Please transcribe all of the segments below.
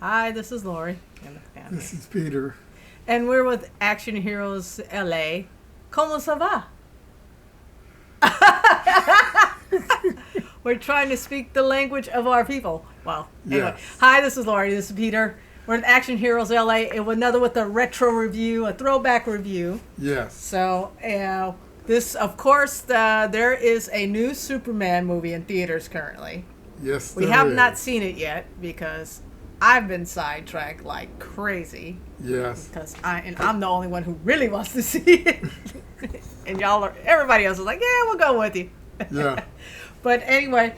Hi, this is Laurie and the family. This is Peter. And we're with Action Heroes LA. ¿Cómo se va? We're trying to speak the language of our people. Well, anyway. Yes. Hi, this is Laurie. This is Peter. We're at Action Heroes LA. And another with a retro review, a throwback review. Yes. So, this, of course, there is a new Superman movie in theaters currently. Yes, We have not seen it yet because I've been sidetracked like crazy. Yes. Because I'm the only one who really wants to see it. And everybody else is like, yeah, we'll go with you. Yeah. But anyway,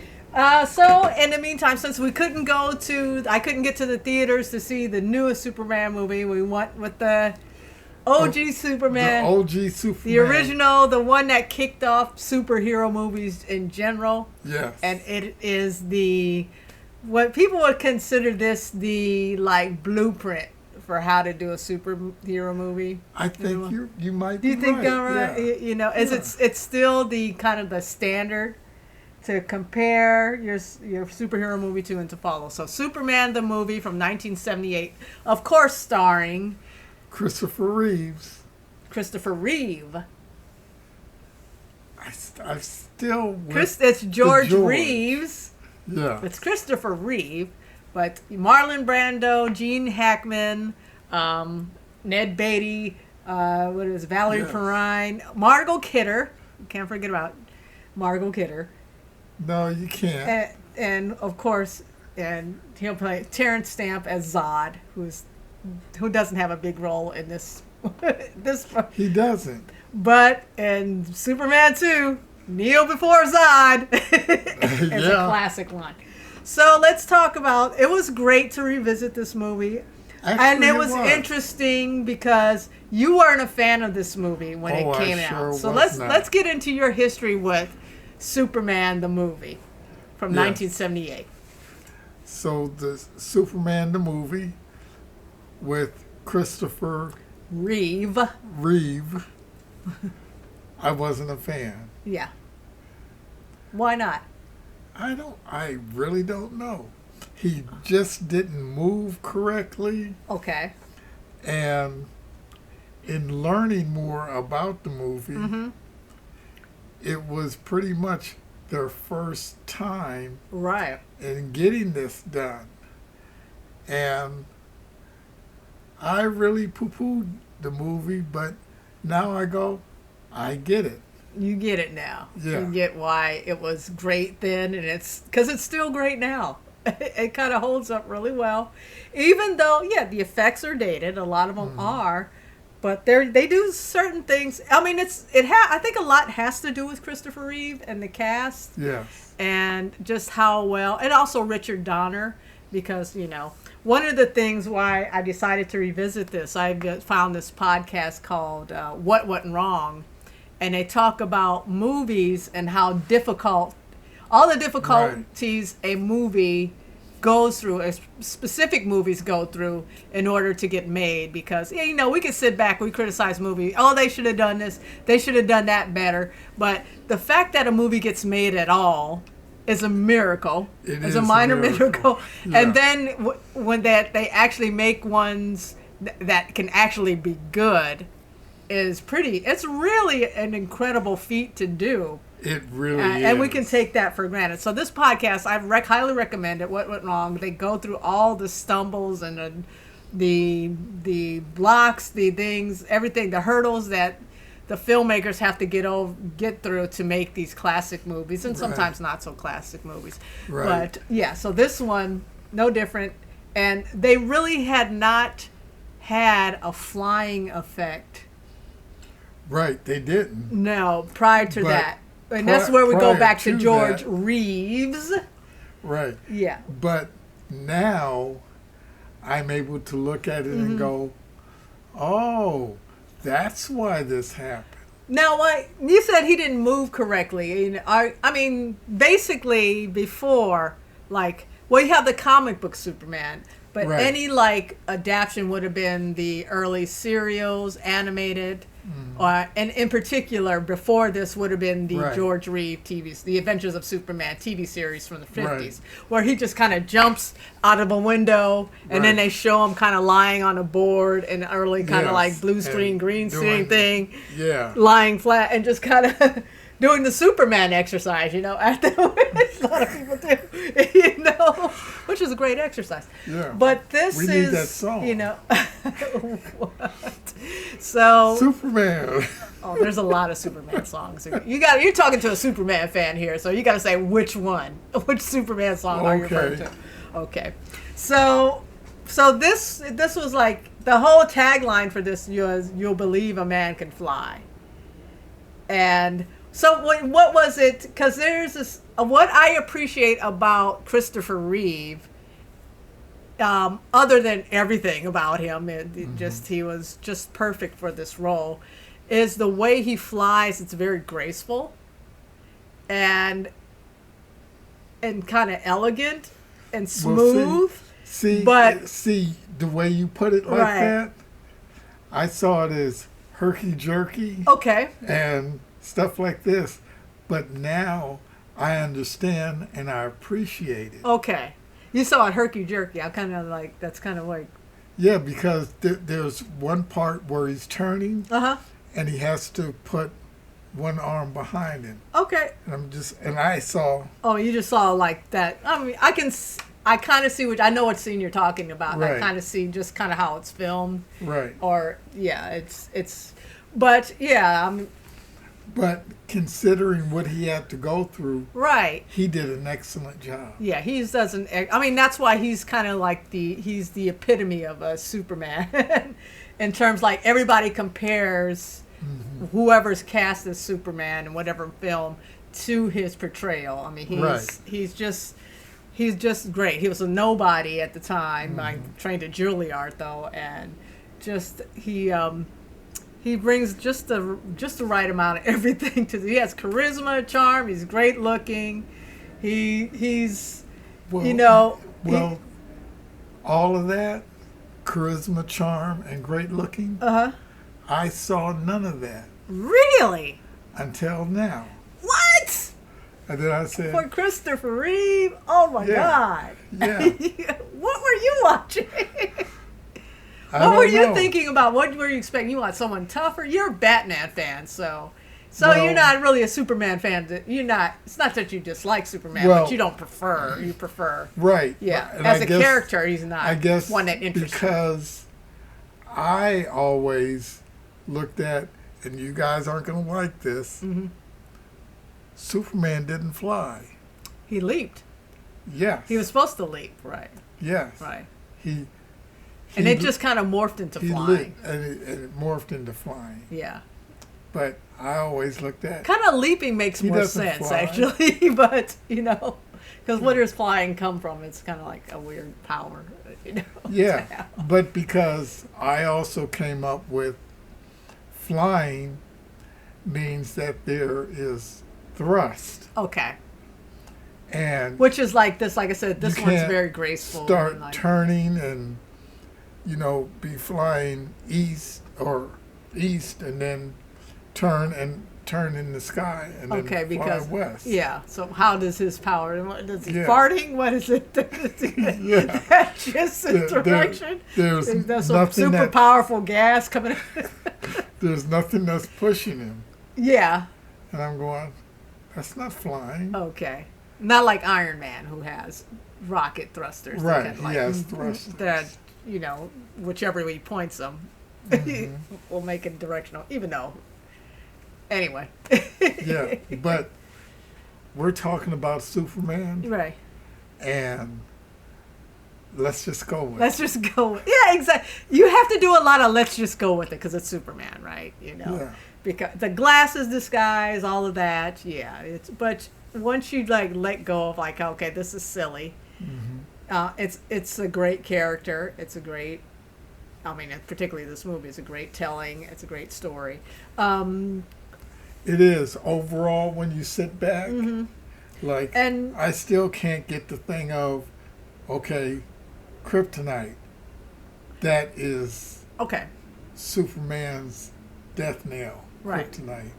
so in the meantime, since I couldn't get to the theaters to see the newest Superman movie, we went with the OG Superman. The OG Superman. The original, the one that kicked off superhero movies in general. Yes. And it is what people would consider this the blueprint for how to do a superhero movie. I think you might Do you be think right. I'm right? Yeah. It's still the kind of the standard to compare your superhero movie to and to follow. So Superman the movie from 1978, of course starring Christopher Reeves. Christopher Reeve. I'm still with It's George George. Reeves. Yeah. It's Christopher Reeve, but Marlon Brando, Gene Hackman, Ned Beatty, Valerie Yes. Perrine, Margot Kidder. Can't forget about Margot Kidder. No, you can't. And of course, and he'll play Terrence Stamp as Zod, who doesn't have a big role in this. He doesn't. But in Superman 2, Kneel Before Zod is a classic one. So let's talk about. It was great to revisit this movie. Actually, And it was interesting because you weren't a fan of this movie when it came out. So let's get into your history with Superman the movie from 1978. So the Superman the movie with Christopher Reeve. I wasn't a fan. Yeah. Why not? I really don't know. He just didn't move correctly. Okay. And in learning more about the movie, it was pretty much their first time Right. in getting this done. And I really poo-pooed the movie, but now I go, I get it. You get it now. Yeah. You get why it was great then, and because it's still great now. It kind of holds up really well, even though the effects are dated. A lot of them are, but they do certain things. I mean, I think a lot has to do with Christopher Reeve and the cast. Yes. And just how well, and also Richard Donner, because one of the things why I decided to revisit this, I found this podcast called What Went Wrong, and they talk about movies and how difficult, all the difficulties a movie goes through, specific movies go through in order to get made. Because we can sit back, we criticize movies. Oh, they should have done this, they should have done that better. But the fact that a movie gets made at all is a miracle. It's a minor miracle. Yeah. And then when they actually make ones that can actually be good, it's really an incredible feat to do. It really is. And we can take that for granted. So this podcast, I highly recommend it. What Went Wrong? They go through all the stumbles and the blocks, the things, everything, the hurdles that the filmmakers have to get through to make these classic movies, and sometimes not so classic movies. Right. But so this one, no different. And they really had not had a flying effect. Right, they didn't. No, prior to that. And that's where we go back to George Reeves. Right. Yeah. But now I'm able to look at it and go, oh, that's why this happened. Now, you said he didn't move correctly. I mean, basically before, you have the comic book Superman, but any adaptation would have been the early serials, animated. And in particular, before this would have been the Right. George Reeve The Adventures of Superman TV series from the 50s, Right. where he just kind of jumps out of a window, and then Right. they show him kind of lying on a board, an early kind of Yes, like blue screen, and green screen doing- thing, Yeah. lying flat, and just kind of doing the Superman exercise, after which a lot of people do, which is a great exercise. Yeah. But this We is, need that song. what? So, Superman. oh, there's a lot of Superman songs. You're talking to a Superman fan here, so you got to say which one, which Superman song are you referring to? Okay. So this was like the whole tagline for this was "You'll believe a man can fly," and so what was it? Because there's this. What I appreciate about Christopher Reeve, other than everything about him, he was just perfect for this role, is the way he flies. It's very graceful, and kind of elegant and smooth. See, but the way you put it like Right. that, I saw it as herky-jerky okay, and stuff like this. But now I understand and I appreciate it. okay. You saw it herky jerky. I kind of like that's kind of like Yeah, because there's one part where he's turning and he has to put one arm behind him. Okay. And I saw. Oh, you just saw like that. I mean, I kind of see I know what scene you're talking about. Right. I kind of see just kind of how it's filmed. Right. Or yeah, but yeah, But considering what he had to go through, right. he did an excellent job. Yeah, he doesn't. I mean, that's why he's kind of like he's the epitome of a Superman, in terms like everybody compares whoever's cast as Superman in whatever film to his portrayal. I mean, he's just great. He was a nobody at the time. I trained at Juilliard though, and just he brings just the right amount of everything to. He has charisma, charm. He's great looking. He's all of that, charisma, charm, and great looking. I saw none of that Really? until now. What? And then I said, For Christopher Reeve? Oh my God. Yeah. What were you watching? I What were don't you know. thinking about? What were you expecting? You want someone tougher? You're a Batman fan, so Well- you're not really a Superman fan. You're not. It's not that you dislike Superman, Well- but you don't prefer. You prefer. Right. Yeah. And As I a guess- character, he's not. I guess one that interests you. because I always looked at, and you guys aren't going to like this, Superman didn't fly. He leaped. Yes. He was supposed to leap, right? Yes. Right. He And it just kind of morphed into he flying. leaped, and it morphed into flying. Yeah. But I always looked at Kind of leaping makes He more doesn't sense, fly. actually. But, because where does flying come from? It's kind of like a weird power, to yeah, have. but because I also came up with flying means that there is thrust, Okay. and Which is like this, like I said, this You one's can't very graceful. start and like, turning and be flying east and then turn in the sky and then Okay, fly because west. yeah. So how does his power? Does he Yeah. farting? What is it? Yeah. That's just his There- direction. there's There's some nothing super that powerful gas coming. there's nothing that's pushing him, Yeah. and I'm going, that's not flying. Okay. Not like Iron Man, who has rocket thrusters. that Right, can, he has thrusters. That whichever way he points them, will make it directional. Even though. Anyway. Yeah, but we're talking about Superman, Right. and let's just go with Let's just go with, yeah, exactly. You have to do a lot of let's just go with it because it's Superman, right? Yeah. Because the glasses disguise, all of that, yeah. But once you let go of okay, this is silly. It's a great character. It's a great, particularly this movie is a great telling. It's a great story. It is overall when you sit back, And I still can't get the thing of, okay, kryptonite. That is okay, Superman's death knell, Right. kryptonite.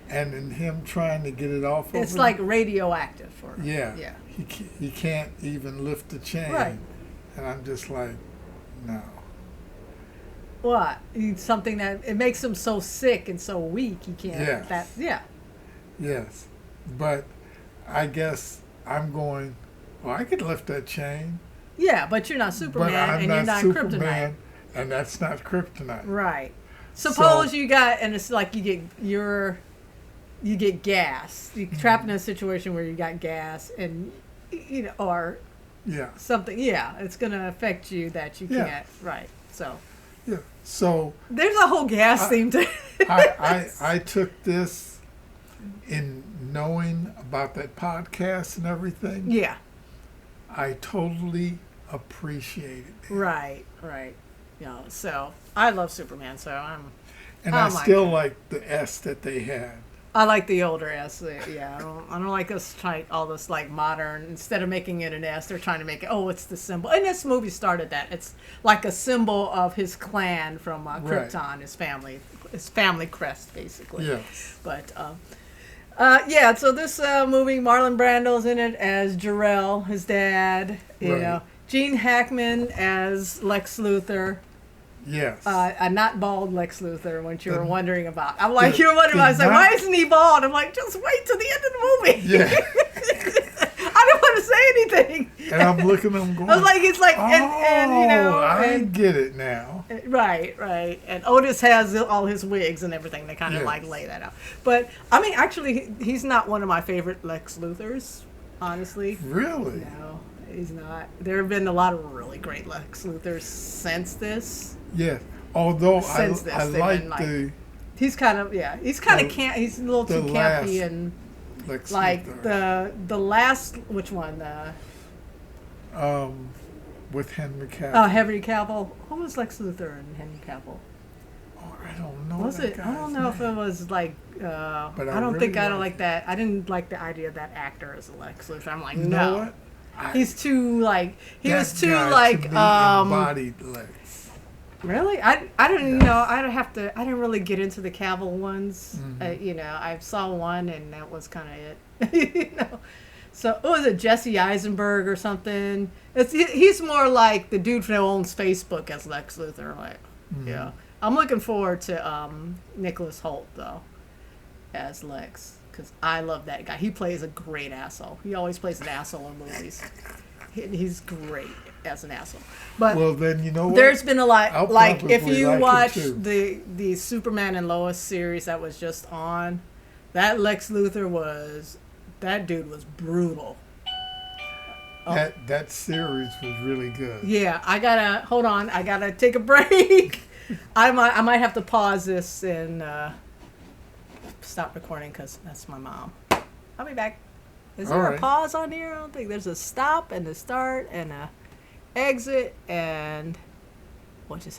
And in him trying to get it off of It's him, like radioactive for him. yeah, Yeah. he can't even lift the chain. Right. And I'm just like, no. What? Something that it makes him so sick and so weak he can't. Yes. Yeah. Yes. But I guess I'm going, well, I could lift that chain. Yeah, but you're not But Superman I'm and not you're not Superman, Kryptonite. and that's not kryptonite. Right. Suppose So- you got, and it's like you get gas. You're trapped in a situation where you got gas, and or Yeah. something. Yeah, it's gonna affect you that you Yeah. can't. Right. So Yeah. So there's a whole gas theme to. I took this in knowing about that podcast and everything. Yeah. I totally appreciated it. Right. So I love Superman. So And Oh I my still God. like the S that they had. I like the older S. Yeah, I don't like us trying all this like modern. Instead of making it an S, they're trying to make it. Oh, it's the symbol. And this movie started that. It's like a symbol of his clan from Krypton, his family crest, basically. Yes. But yeah. So this movie, Marlon Brando's in it as Jor-El, his dad. You Right. know, Gene Hackman as Lex Luthor. Yes. A not bald Lex Luthor, what you were wondering about. I'm like, the- you're wondering about. I was the like, not- why isn't he bald? I'm like, just wait till the end of the movie. Yeah. I don't want to say anything. And I'm looking at him going, I was like, it's like, and you know, I get it now. right. And Otis has all his wigs and everything. They kind of Yes. like lay that out. But I mean, actually, he's not one of my favorite Lex Luthors, honestly. Really? No, he's not. There have been a lot of really great Lex Luthors since this. Yes. Although I Since this, they've like been, like, the He's kind of he's kind of camp. He's a little the too last campy and Lex like Luthor. the last which one With Henry Cavill. Henry Cavill. Who was Lex Luthor and Henry Cavill? Oh, I don't know. Was that it? I don't guy's know if name. it was like. But I don't really think I don't like like that. I didn't like the idea of that actor as a Lex Luthor. I'm like, You no. know what? He's too like he That was too guy, like to me, embodied Lex. Really? I didn't I don't have to. I didn't really get into the Cavill ones. Mm-hmm. I saw one and that was kind of it. So what was it, Jesse Eisenberg or something? He's more like the dude who owns Facebook as Lex Luthor. Like, yeah. I'm looking forward to Nicholas Hoult though as Lex because I love that guy. He plays a great asshole. He always plays an asshole in movies. He's great as an asshole. But Well, then you know what? there's been a lot, I'll like if probably you like it watch too. the Superman and Lois series that was just on, that Lex Luthor that dude was brutal. That series was really good. Yeah, hold on, I gotta take a break. I might have to pause this and stop recording because that's my mom. I'll be back. Is there All a right. pause on here? I don't think there's a stop and a start and a exit and what just happened?